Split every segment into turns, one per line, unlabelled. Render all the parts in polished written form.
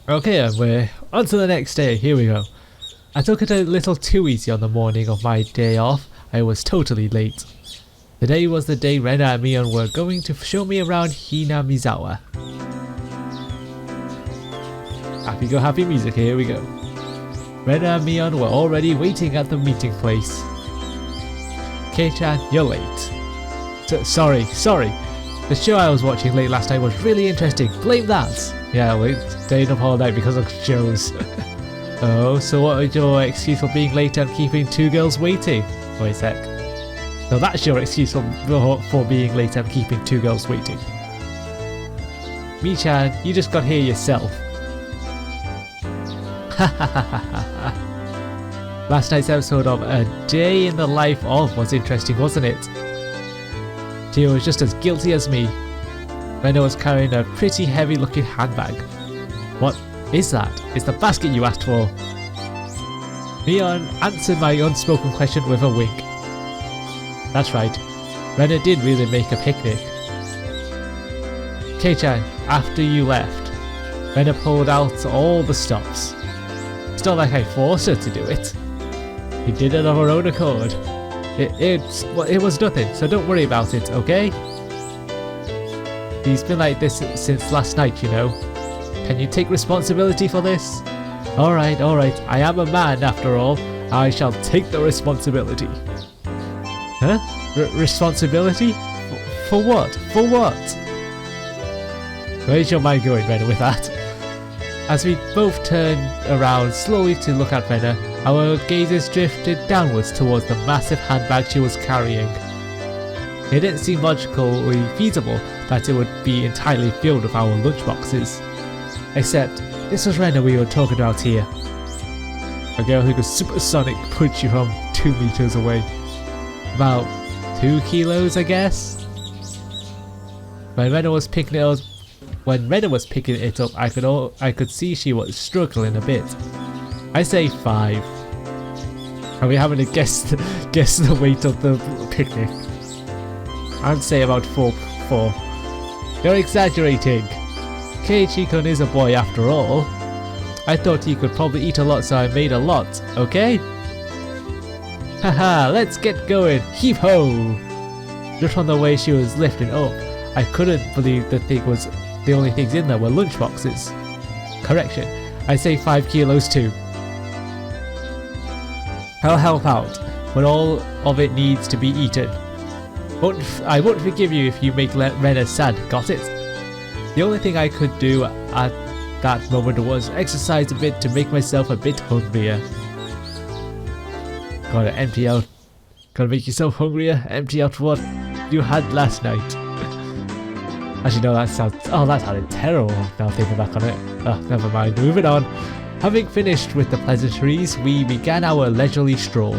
Okay, and we're on to the next day. Here we go. I took it a little too easy on the morning of my day off. I was totally late. The day was the day Rena and Mion were going to show me around Hinamizawa. Happy go happy music, here we go. Rena and Mion were already waiting at the meeting place. Kei-chan, you're late. Sorry. The show I was watching late last night was really interesting. Blame that. Yeah, we stayed up all night because of shows. Oh, so what was your excuse for being late and keeping two girls waiting? Wait a sec. So that's your excuse for being late and keeping two girls waiting. Mi-chan, you just got here yourself. Last night's episode of A Day in the Life of was interesting, wasn't it? Tio was just as guilty as me. Rena was carrying a pretty heavy looking handbag. What is that? It's the basket you asked for. Mion answered my unspoken question with a wink. That's right, Rena did really make a picnic. Kei-chan, after you left, Rena pulled out all the stops. It's not like I forced her to do it. She did it of her own accord. It was nothing, so don't worry about it, okay? He's been like this since last night, you know. Can you take responsibility for this? Alright, I am a man after all. I shall take the responsibility. Huh? Responsibility? For what? For what? Where's your mind going, Rena, with that? As we both turned around slowly to look at Rena, our gazes drifted downwards towards the massive handbag she was carrying. It didn't seem logically feasible that it would be entirely filled with our lunchboxes. Except, this was Rena we were talking about here. A girl who could supersonic punch you from 2 meters away. About 2 kilos, I guess? When Rena was picking it up, I could see she was struggling a bit. I say 5. Are we having to guess the weight of the picnic? I'd say about 4. You're exaggerating. Keiichi-kun is a boy after all. I thought he could probably eat a lot, so I made a lot, okay? Haha, let's get going. Heave ho! Just from the way she was lifting up, I couldn't believe the only things in there were lunchboxes. Correction, I say 5 kilos too. I'll help out, but all of it needs to be eaten. I won't forgive you if you make Rena sad, got it? The only thing I could do at that moment was exercise a bit to make myself a bit hungrier. Gotta empty out. Gotta make yourself hungrier, empty out what you had last night. Actually no, that sounded terrible now thinking back on it. Oh, never mind, moving on. Having finished with the pleasantries, we began our leisurely stroll.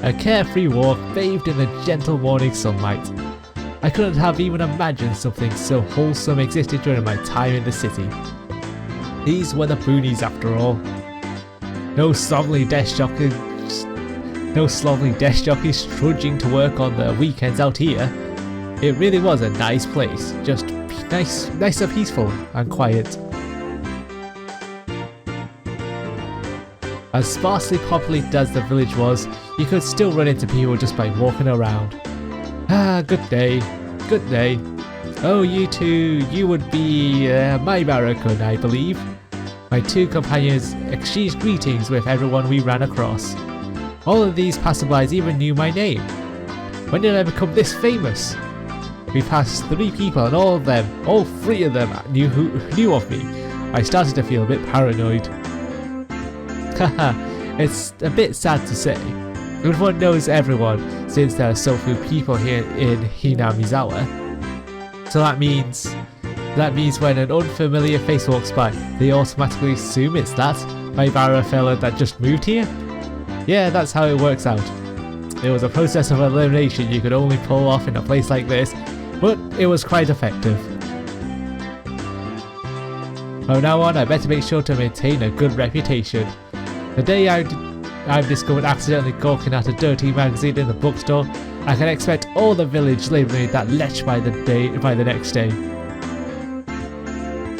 A carefree walk bathed in the gentle morning sunlight. I couldn't have even imagined something so wholesome existed during my time in the city. These were the boonies after all. No slovenly desk jockeys trudging to work on the weekends out here. It really was a nice place, just nice and peaceful and quiet. As sparsely populated as the village was, you could still run into people just by walking around. Ah, good day. Oh, you two, you would be Maibara-kun, I believe. My 2 companions exchanged greetings with everyone we ran across. All of these passerbys even knew my name. When did I become this famous? We passed 3 people and all 3 of them knew of me. I started to feel a bit paranoid. Haha, it's a bit sad to say. Everyone knows everyone since there are so few people here in Hinamizawa. So that means when an unfamiliar face walks by, they automatically assume it's that Maibara fella that just moved here? Yeah, that's how it works out. It was a process of elimination you could only pull off in a place like this, but it was quite effective. From now on, I better make sure to maintain a good reputation. The day I'm discovered accidentally gawking at a dirty magazine in the bookstore, I can expect all the village labelling that lech by the next day.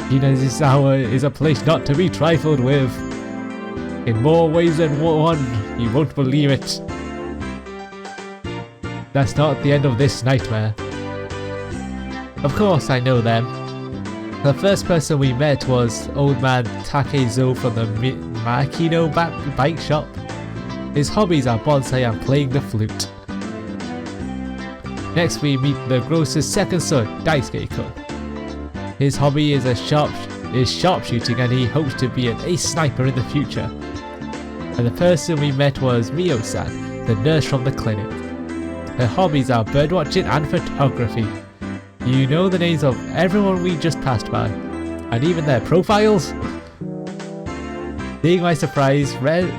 Hinamizawa is a place not to be trifled with. In more ways than one, you won't believe it. That's not the end of this nightmare. Of course I know them. The first person we met was old man Takezo from the Makino bike shop. His hobbies are bonsai and playing the flute. Next we meet the grocer's second son, Daisuke-kun. His hobby is sharpshooting and he hopes to be an ace sniper in the future. And the person we met was Mio-san, the nurse from the clinic. Her hobbies are birdwatching and photography. You know the names of everyone we just passed by, and even their profiles? Seeing my surprise, Mion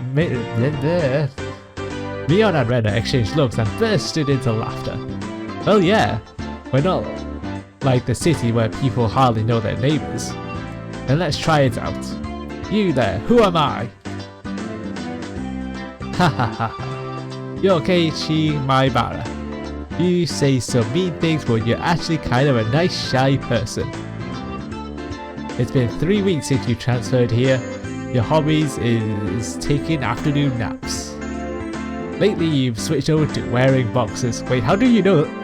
and Rena exchanged looks and bursted into laughter. Well yeah, we're not like the city where people hardly know their neighbours. Then let's try it out. You there, who am I? Ha ha ha. You're Keiichi Maibara. You say some mean things but you're actually kind of a nice shy person. It's been 3 weeks since you transferred here. Your hobbies is taking afternoon naps. Lately you've switched over to wearing boxers. Wait, how do you know that?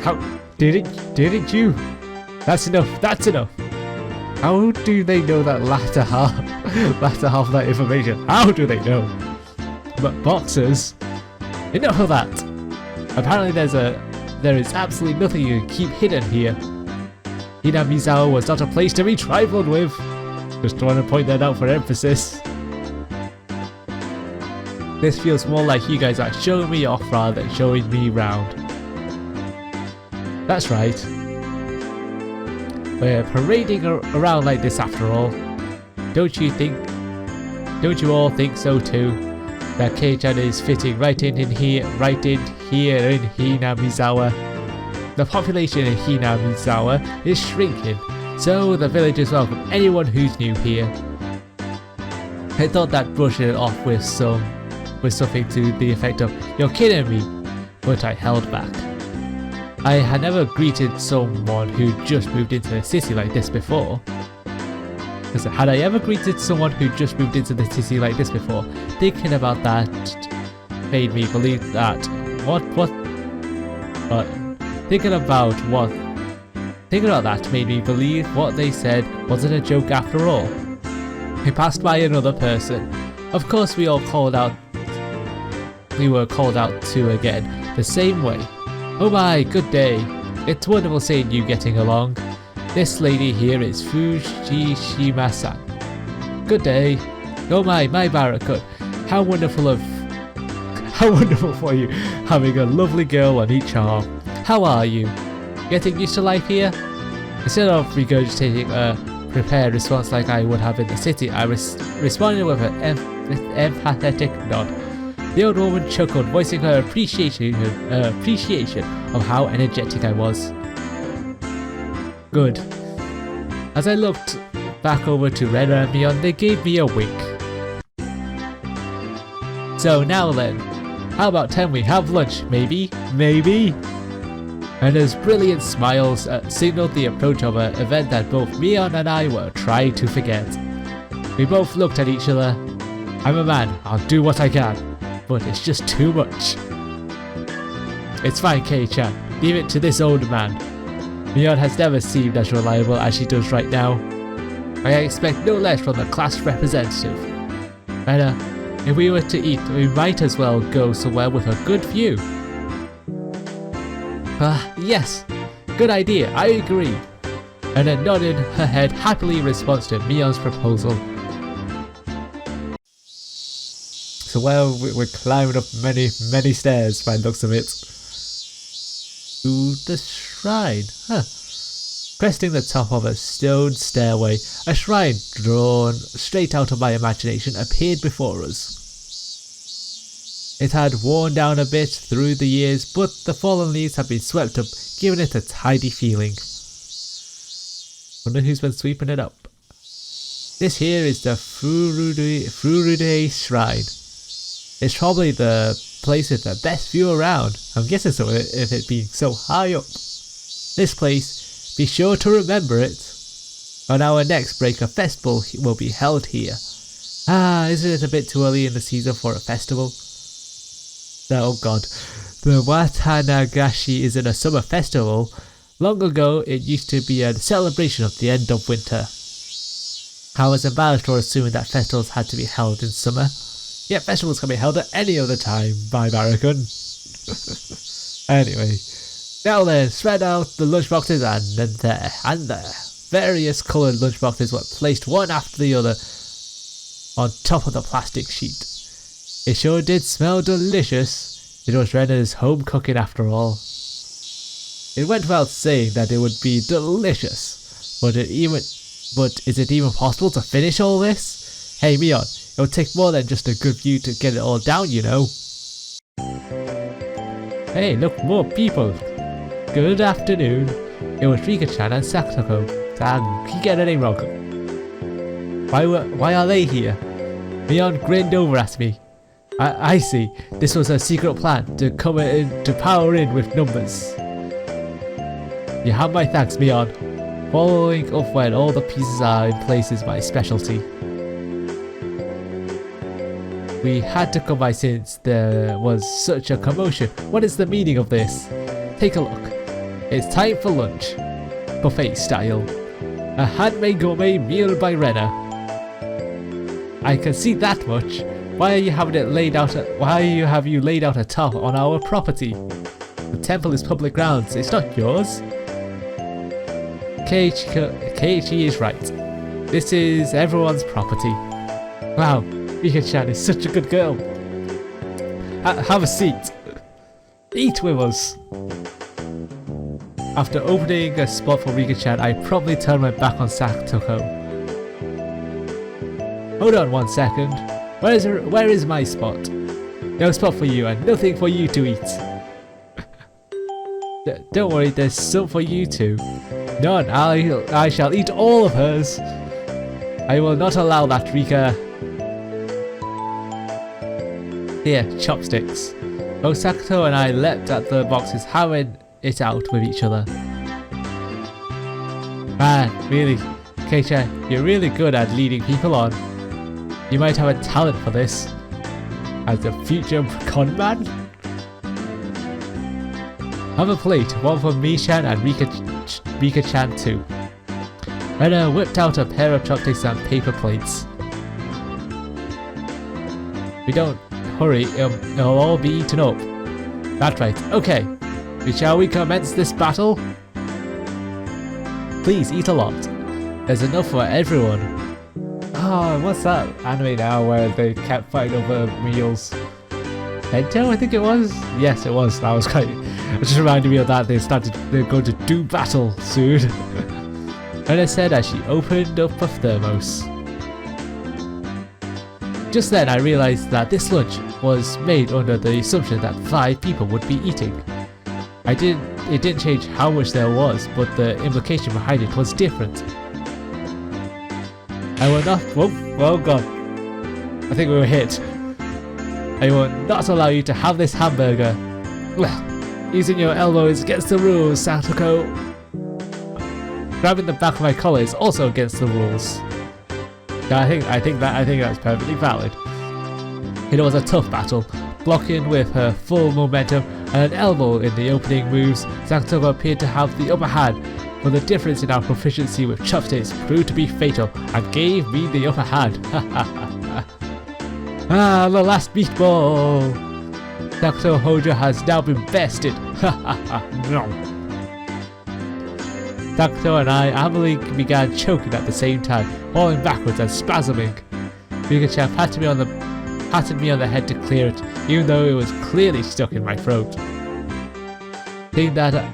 How didn't you? That's enough, that's enough. How do they know that latter half of that information? How do they know? But boxers? Enough of that. Apparently there is absolutely nothing you can keep hidden here. Hinamizawa was not a place to be trifled with. Just want to point that out for emphasis. This feels more like you guys are showing me off rather than showing me round. That's right. We're parading around like this after all. Don't you all think so too? That Kei-chan is fitting right in here in Hinamizawa. The population in Hinamizawa is shrinking, so the villagers welcome anyone who's new here. I thought that brushing it off with something to the effect of "You're kidding me," but I held back. I had never greeted someone who just moved into the city like this before. Had I ever greeted someone who just moved into the city like this before? Thinking about that made me believe that Thinking about that made me believe what they said wasn't a joke after all. We passed by another person. Of course we were called out to again, the same way. Oh my, good day. It's wonderful seeing you getting along. This lady here is Fujishima-san. Good day. Oh my Maibara-kun. How wonderful for you, having a lovely girl on each arm. How are you? Getting used to life here? Instead of regurgitating a prepared response like I would have in the city, I responded with an empathetic nod. The old woman chuckled, voicing her appreciation of how energetic I was. Good. As I looked back over to Rena and Mion, they gave me a wink. So now then, how about 10 we have lunch, maybe? Maybe? And as brilliant smiles signaled the approach of an event that both Mion and I were trying to forget. We both looked at each other. I'm a man, I'll do what I can, but it's just too much. It's fine, Kei-chan, leave it to this old man. Mion has never seemed as reliable as she does right now. I expect no less from the class representative. Rena, if we were to eat, we might as well go somewhere with a good view. Yes, good idea, I agree. Rena nodded her head happily in response to Mion's proposal. So well, we're climbing up many stairs by the looks of it. To the shrine, Cresting the top of a stone stairway, a shrine drawn straight out of my imagination appeared before us. It had worn down a bit through the years, but the fallen leaves had been swept up, giving it a tidy feeling. Wonder who's been sweeping it up. This here is the Furude Shrine. It's probably the place with the best view around. I'm guessing so, if it being so high up. This place, Be sure to remember it. On our next break, a festival will be held here. Isn't it a bit too early in the season for a festival? Oh god. The Watanagashi isn't a summer festival. Long ago, it used to be a celebration of the end of winter. I was embarrassed for assuming that festivals had to be held in summer. Yet festivals can be held at any other time, by American. Anyway, now then, spread out the lunchboxes and then there and there. Various coloured lunchboxes were placed one after the other on top of the plastic sheet. It sure did smell delicious. It was Rena's home cooking after all. It went without saying that it would be delicious, but is it even possible to finish all this? Hey Mion, it would take more than just a good view to get it all down, you know. Hey, look, more people. Good afternoon. It was Rika-chan and Sakutoko. He get the name wrong. Why are they here? Mion grinned over at me. I see. This was a secret plan to come in to power in with numbers. You have my thanks, Mion. Following up when all the pieces are in place is my specialty. We had to come by since there was such a commotion. What is the meaning of this? Take a look. It's time for lunch. Buffet style. A handmade gourmet meal by Rena. I can see that much. Why have you laid out a top on our property? The temple is public grounds. It's not yours. Keiichi is right. This is everyone's property. Wow, Rika-chan is such a good girl. Have a seat. Eat with us. After opening a spot for Rika-chan, I promptly turned my back on Sakutoko. Hold on 1 second. Where is my spot? No spot for you and nothing for you to eat. Don't worry, there's some for you too. None. I shall eat all of hers. I will not allow that, Rika. Here, chopsticks. Both Sakutoko and I leapt at the boxes, having it out with each other. Man, really, Keiichi, you're really good at leading people on. You might have a talent for this. As a future con man? Have a plate, one for Mi-chan and Rika-chan too. Rena whipped out a pair of chopsticks and paper plates. We don't hurry, it'll all be eaten up. That's right, okay. Shall we commence this battle? Please eat a lot. There's enough for everyone. Oh, what's that anime now where they kept fighting over meals? Hento, I think it was? Yes, it was. That was quite... It just reminded me of that. They're going to do battle soon. Rena said as she opened up a thermos. Just then I realized that this lunch was made under the assumption that 5 people would be eating. It didn't change how much there was, but the implication behind it was different. I will not... Oh god. I think we were hit. I will not allow you to have this hamburger. Using your elbow is against the rules, Sakutoko. Grabbing the back of my collar is also against the rules. I think that's perfectly valid. It was a tough battle. Blocking with her full momentum and an elbow in the opening moves, Sakutoko appeared to have the upper hand, but the difference in our proficiency with chopsticks proved to be fatal and gave me the upper hand. Ah, the last meatball! Sakutoko Hojo has now been bested. Sakutoko and I abruptly began choking at the same time, falling backwards and spasming. Rika-chan patted me on the head to clear it, even though it was clearly stuck in my throat. Seeing that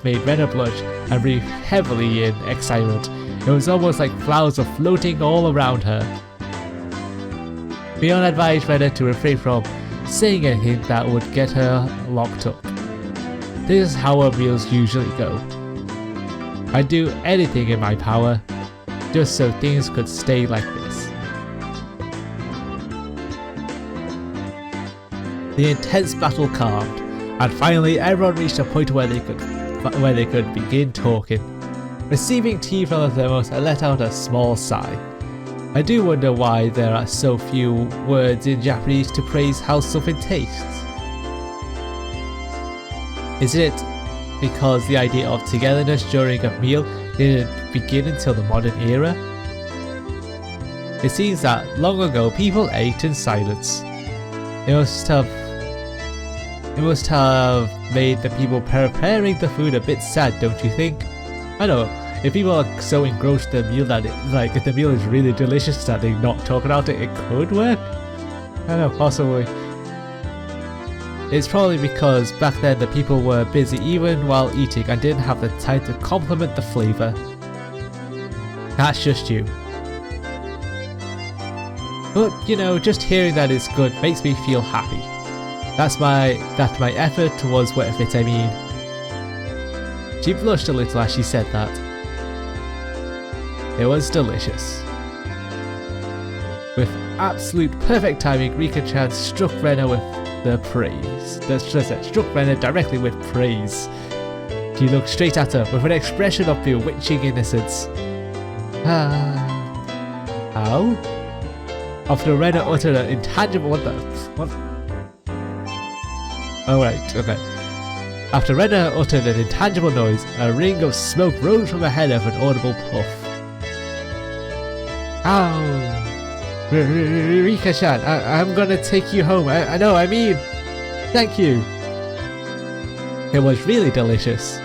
made Rena blush and breathe heavily in excitement. It was almost like flowers were floating all around her. Mion advised Rena to refrain from saying anything that would get her locked up. This is how our meals usually go. I'd do anything in my power, just so things could stay like this. The intense battle calmed, and finally everyone reached a point where they could where they could begin talking. Receiving tea from the thermos, I let out a small sigh. I do wonder why there are so few words in Japanese to praise how something tastes. Is it because the idea of togetherness during a meal didn't begin until the modern era? It seems that long ago people ate in silence. It must have made the people preparing the food a bit sad, don't you think? I know, if people are so engrossed in the meal that if the meal is really delicious that they not talk about it, it could work? I don't know, possibly. It's probably because back then the people were busy even while eating and didn't have the time to compliment the flavour. That's just you. But, you know, just hearing that it's good makes me feel happy. That my effort was worth it, I mean. She blushed a little as she said that. It was delicious. With absolute perfect timing, Rika-chan struck Rena with the praise. Struck Rena directly with praise. She looked straight at her with an expression of bewitching innocence. How? After Rena uttered an intangible what? Oh right, okay. After Rena uttered an intangible noise, a ring of smoke rose from her head of an audible puff. Ow! Rika-chan, I'm gonna take you home. I know, I mean, thank you. It was really delicious.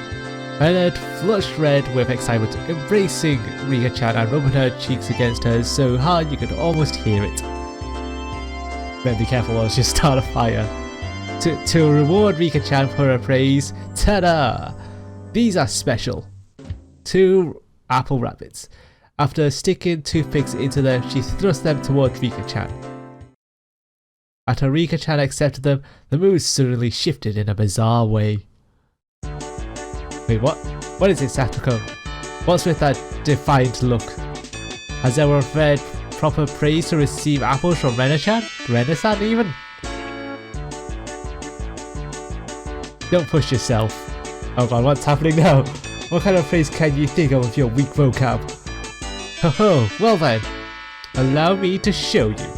Rena flushed red with excitement, embracing Rika-chan and rubbing her cheeks against hers so hard you could almost hear it. Better be careful or she'll start a fire. To reward Rika-chan for her praise, ta-da! These are special. 2 apple rabbits. After sticking toothpicks into them, she thrust them towards Rika-chan. After Rika-chan accepted them, the mood suddenly shifted in a bizarre way. Wait, what? What is it, Satoko? What's with that defiant look? Has everyone read proper praise to receive apples from Rena-chan? Rena-san even? Don't push yourself. Oh god, what's happening now? What kind of phrase can you think of with your weak vocab? Ho, well then, allow me to show you.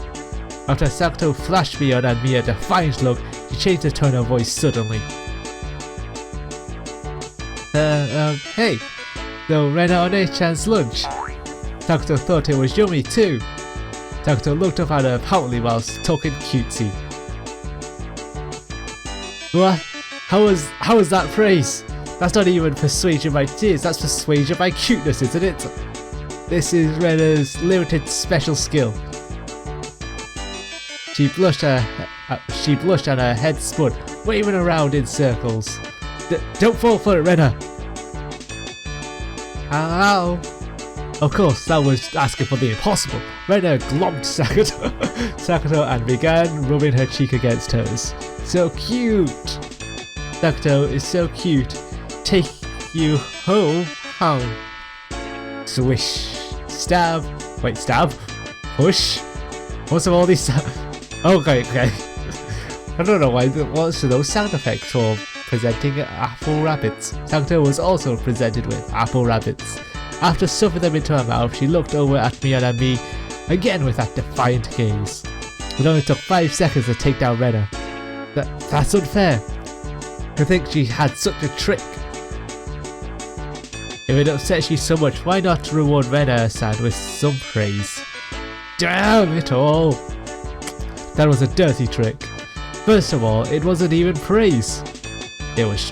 After Sakuto flashed Mion and me a defiant look, she changed her tone of voice suddenly. Hey, so Rena One-chan's lunch. Sakuto thought it was yummy too. Sakuto looked up at her proudly whilst talking cutesy. What? How was that praise? That's not even persuasion by tears, that's persuasion by cuteness, isn't it? This is Rena's limited special skill. She blushed and her head spun, waving around in circles. Don't fall for it, Rena! Ow! Of course, that was asking for the impossible. Rena glomped Sakuto and began rubbing her cheek against hers. So cute! Sakuto is so cute. Take you home. How? Swish. Stab. Wait, stab? Push? What's of all these Okay. I don't know what's those sound effects for presenting apple rabbits. Sakuto was also presented with apple rabbits. After stuffing them into her mouth, she looked over at Mion and me again with that defiant gaze. It only took 5 seconds to take down Rena. That's unfair. I think she had such a trick. If it upsets you so much, why not reward Rena-san with some praise? Damn it all! That was a dirty trick. First of all, it wasn't even praise. It was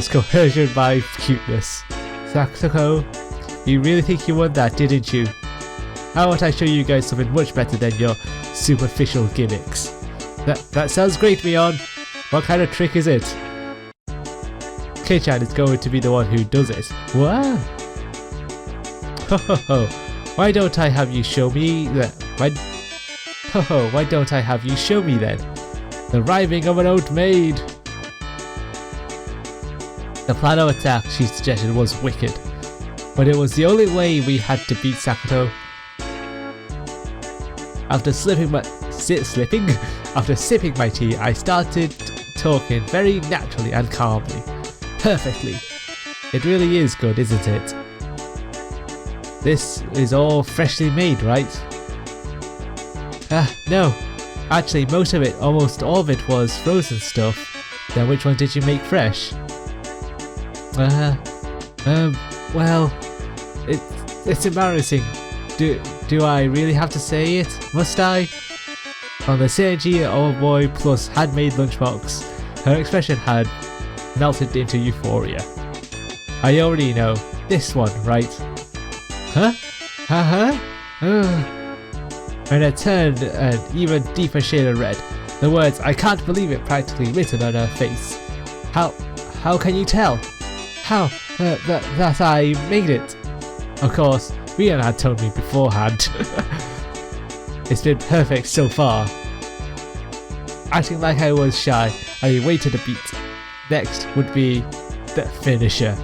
coercion by cuteness. Sakuto, you really think you won that, didn't you? How about I show you guys something much better than your superficial gimmicks? That sounds great, Mion. What kind of trick is it? K-chan is going to be the one who does it. What? Ho. Why don't I have you show me that? Why don't I have you show me then? The rhyming of an oat maid. The plan of attack she suggested was wicked, but it was the only way we had to beat Sakuto. After sipping my tea, I started talking very naturally and calmly. Perfectly. It really is good, isn't it? This is all freshly made, right? No. Actually, most of it, almost all of it was frozen stuff. Then which one did you make fresh? Well, it's embarrassing. Do I really have to say it? Must I? On the synergy of boy plus handmade lunchbox, her expression had melted into euphoria. I already know. This one, right? Huh? And it turned an even deeper shade of red. The words "I can't believe it" practically written on her face. How can you tell? How? That I made it. Of course, Rena had told me beforehand. It's been perfect so far. Acting like I was shy, I waited a beat. Next would be the finisher.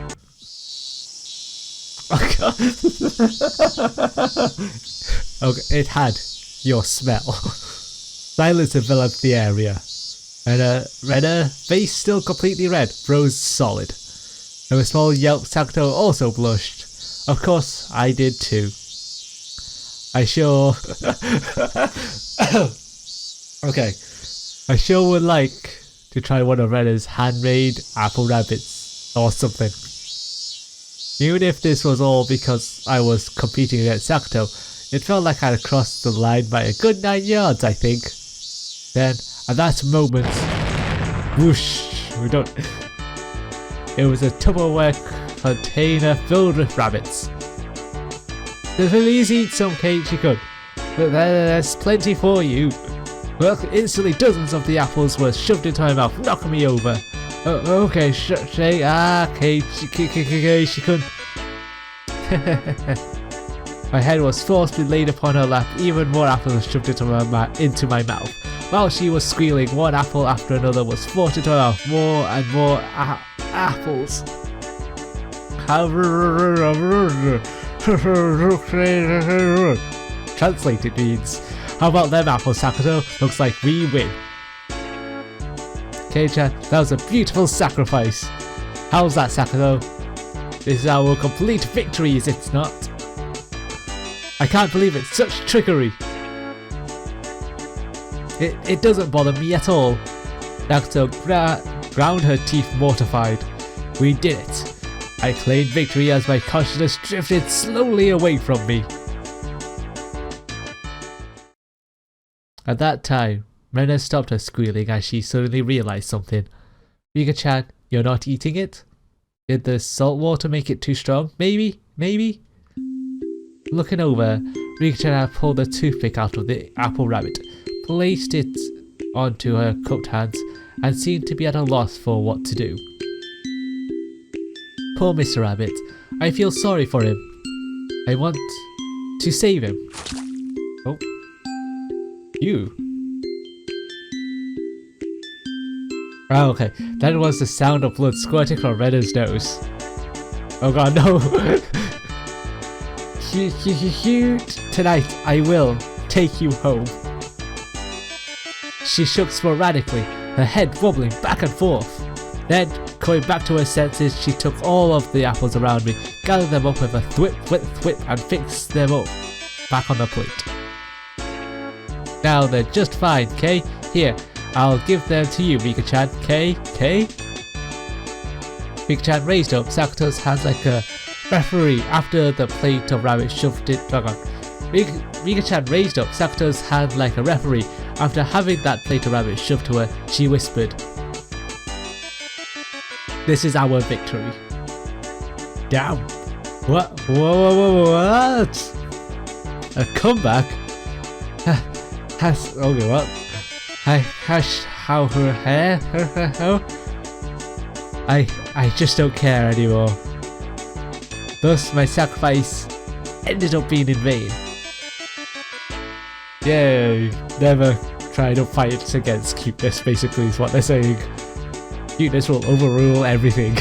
Oh god. Okay, it had your smell. Silence enveloped the area, and Rena, face still completely red, froze solid. And a small yelp Sakuto also blushed. Of course, I did too. I sure okay. I sure would like to try one of Rena's handmade apple rabbits or something. Even if this was all because I was competing against Sakuto, it felt like I'd crossed the line by a good 9 yards, I think. Then, at that moment, whoosh, it was a Tupperware container filled with rabbits. Please eat some cake, you could, but there's plenty for you. Well, instantly dozens of the apples were shoved into my mouth, knocking me over. Okay, Kate, she couldn't. My head was forcibly laid upon her lap, even more apples were shoved into my mouth. While she was squealing, one apple after another was forced into her mouth, more and more apples. Translated means, how about them apples, Sakuto? Looks like we win. Kei-chan, that was a beautiful sacrifice. How's that, Sakuto? This is our complete victory, is it not? I can't believe it, such trickery. It doesn't bother me at all. Sakuto ground her teeth mortified. We did it. I claimed victory as my consciousness drifted slowly away from me. At that time, Rena stopped her squealing as she suddenly realized something. Rika-chan, you're not eating it? Did the salt water make it too strong? Maybe? Looking over, Rika-chan had pulled a toothpick out of the apple rabbit, placed it onto her cupped hands, and seemed to be at a loss for what to do. Poor Mr. Rabbit. I feel sorry for him. I want to save him. Oh. You? Oh, okay. That was the sound of blood squirting from Rena's nose. Oh god, no! Tonight, I will take you home. She shook sporadically, her head wobbling back and forth. Then, coming back to her senses, she took all of the apples around me, gathered them up with a thwip, and fixed them up back on the plate. Now they're just fine, Kay. Here, I'll give them to you, Rika-chan. Kay? Rika-chan raised up Sakuto's hands like a referee after the plate of rabbit shoved it. Rika-chan raised up Sakuto's hand like a referee after having that plate of rabbit shoved to her. She whispered, "This is our victory." Damn. What? A comeback? Okay, what? I just don't care anymore. Thus, my sacrifice ended up being in vain. Yay! Never try to fight against cuteness, basically, is what they're saying. Cuteness will overrule everything.